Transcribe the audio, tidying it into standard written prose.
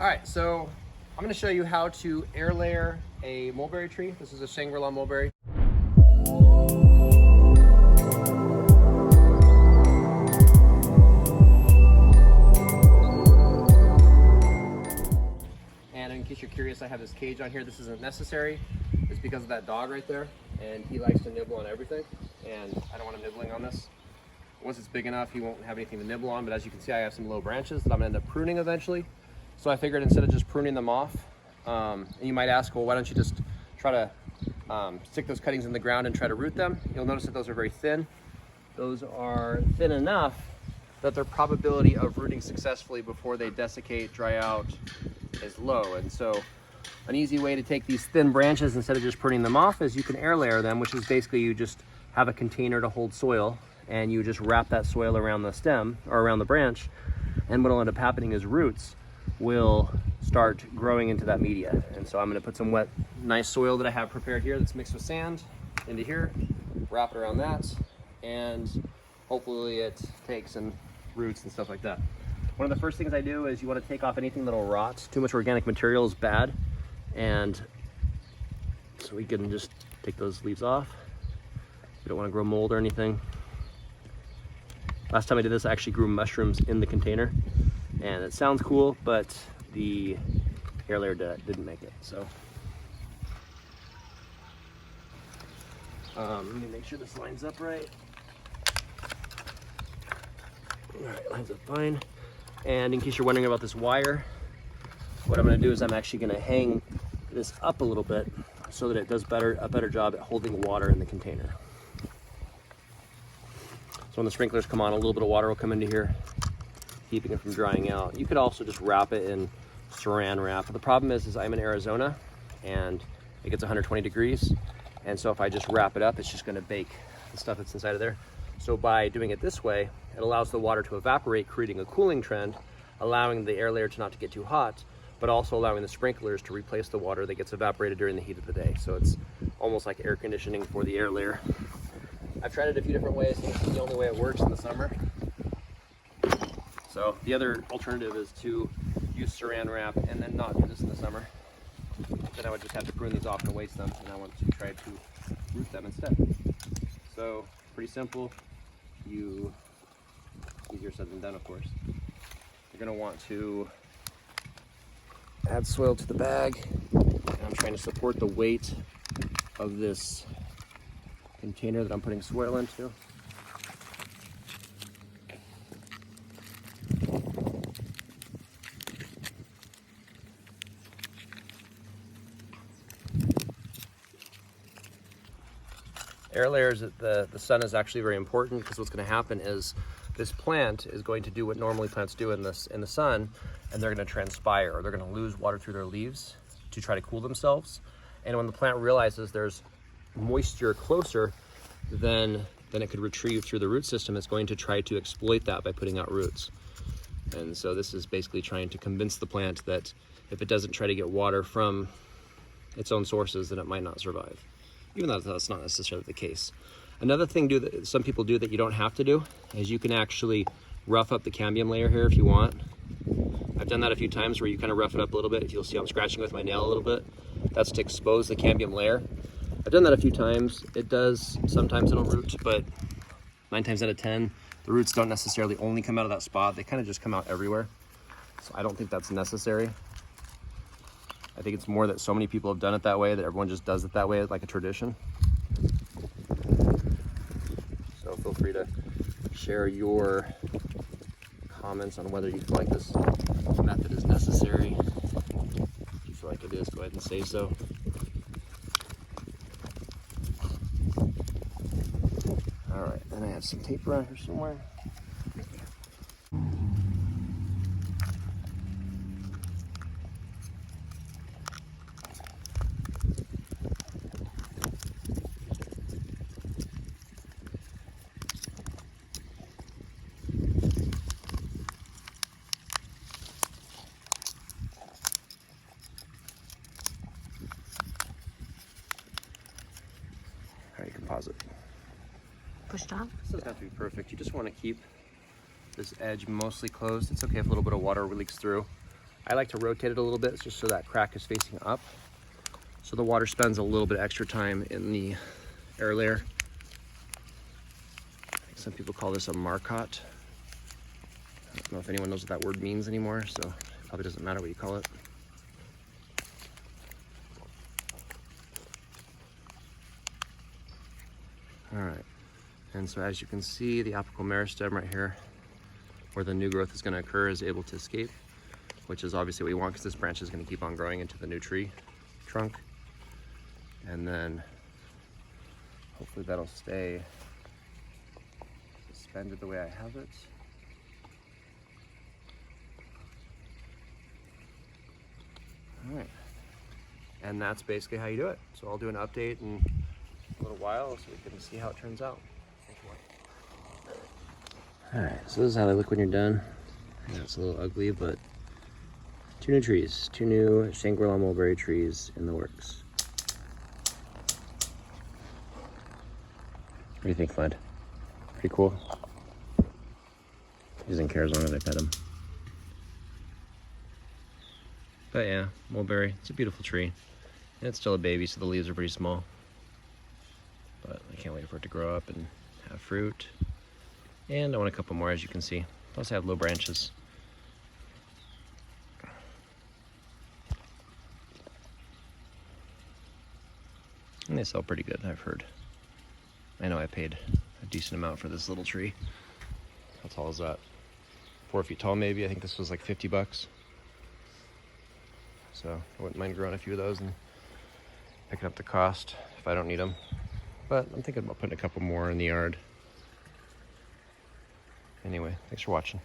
All right, so I'm going to show you how to air layer a mulberry tree. This is a Shangrala mulberry. And in case you're curious, I have this cage on here. This isn't necessary. It's because of that dog right there, and he likes to nibble on everything, and I don't want him nibbling on this. Once it's big enough, he won't have anything to nibble on, but as you can see, I have some low branches that I'm gonna end up pruning eventually. So I figured instead of just pruning them off, and you might ask, well, why don't you just try to stick those cuttings in the ground and try to root them? You'll notice that those are very thin. Those are thin enough that their probability of rooting successfully before they desiccate, dry out, is low. And so an easy way to take these thin branches instead of just pruning them off is you can air layer them, which is basically you just have a container to hold soil and you just wrap that soil around the stem or around the branch, and what'll end up happening is roots will start growing into that media. And so I'm going to put some wet, nice soil that I have prepared here that's mixed with sand into here, wrap it around that, and hopefully it takes and roots and stuff like that. One of the first things I do is you want to take off anything that'll rot. Too much organic material is bad, and so we can just take those leaves off. We don't want to grow mold or anything. Last time I did this, I actually grew mushrooms in the container, and it sounds cool, but the air layer didn't make it. So let me make sure this lines up right. All right, lines up fine. And in case you're wondering about this wire, what I'm going to do is I'm actually going to hang this up a little bit so that it does a better job at holding water in the container. So when the sprinklers come on, a little bit of water will come into here, keeping it from drying out. You could also just wrap it in saran wrap. But the problem is I'm in Arizona and it gets 120 degrees. And so if I just wrap it up, it's just going to bake the stuff that's inside of there. So by doing it this way, it allows the water to evaporate, creating a cooling trend, allowing the air layer to not to get too hot, but also allowing the sprinklers to replace the water that gets evaporated during the heat of the day. So it's almost like air conditioning for the air layer. I've tried it a few different ways, and this is the only way it works in the summer. So the other alternative is to use saran wrap and then not do this in the summer. Then I would just have to prune these off and waste them, and I want to try to root them instead. So pretty simple. Easier said than done, of course. You're going to want to add soil to the bag, and I'm trying to support the weight of this container that I'm putting soil into. Air layers, the sun is actually very important, because what's going to happen is this plant is going to do what normally plants do in the sun, and they're going to transpire, or they're going to lose water through their leaves to try to cool themselves. And when the plant realizes there's moisture closer than it could retrieve through the root system, it's going to try to exploit that by putting out roots. And so this is basically trying to convince the plant that if it doesn't try to get water from its own sources, then it might not survive, even though that's not necessarily the case. Another thing that some people do that you don't have to do is you can actually rough up the cambium layer here if you want. I've done that a few times where you kind of rough it up a little bit. If you'll see, I'm scratching with my nail a little bit. That's to expose the cambium layer. I've done that a few times. It does, sometimes it'll root, but 9 times out of 10, the roots don't necessarily only come out of that spot. They kind of just come out everywhere. So I don't think that's necessary. I think it's more that so many people have done it that way that everyone just does it that way, like a tradition. So feel free to share your comments on whether you feel like this method is necessary. If you feel like it is, go ahead and say so. All right, then I have some tape around here somewhere. All right, you can pause it. Pushed on? This doesn't have to be perfect. You just want to keep this edge mostly closed. It's okay if a little bit of water leaks through. I like to rotate it a little bit just so that crack is facing up. So the water spends a little bit extra time in the air layer. I think some people call this a marcotte. I don't know if anyone knows what that word means anymore, so it probably doesn't matter what you call it. All right, and so as you can see, the apical meristem right here, where the new growth is going to occur, is able to escape, which is obviously what you want because this branch is going to keep on growing into the new tree trunk. And then hopefully that'll stay suspended the way I have it. All right, and that's basically how you do it. So I'll do an update in a little while so we can see how it turns out. All right, so this is how they look when you're done. Yeah, it's a little ugly, but 2 new trees, 2 new Shangrala mulberry trees in the works. What do you think, Bud? Pretty cool. He doesn't care as long as I pet him. But yeah, mulberry, it's a beautiful tree. And it's still a baby, so the leaves are pretty small. But I can't wait for it to grow up and have fruit. And I want a couple more, as you can see. Plus I have low branches. And they sell pretty good, I've heard. I know I paid a decent amount for this little tree. How tall is that? 4 feet tall maybe. I think this was like 50 bucks. So I wouldn't mind growing a few of those and picking up the cost if I don't need them. But I'm thinking about putting a couple more in the yard. Anyway, thanks for watching.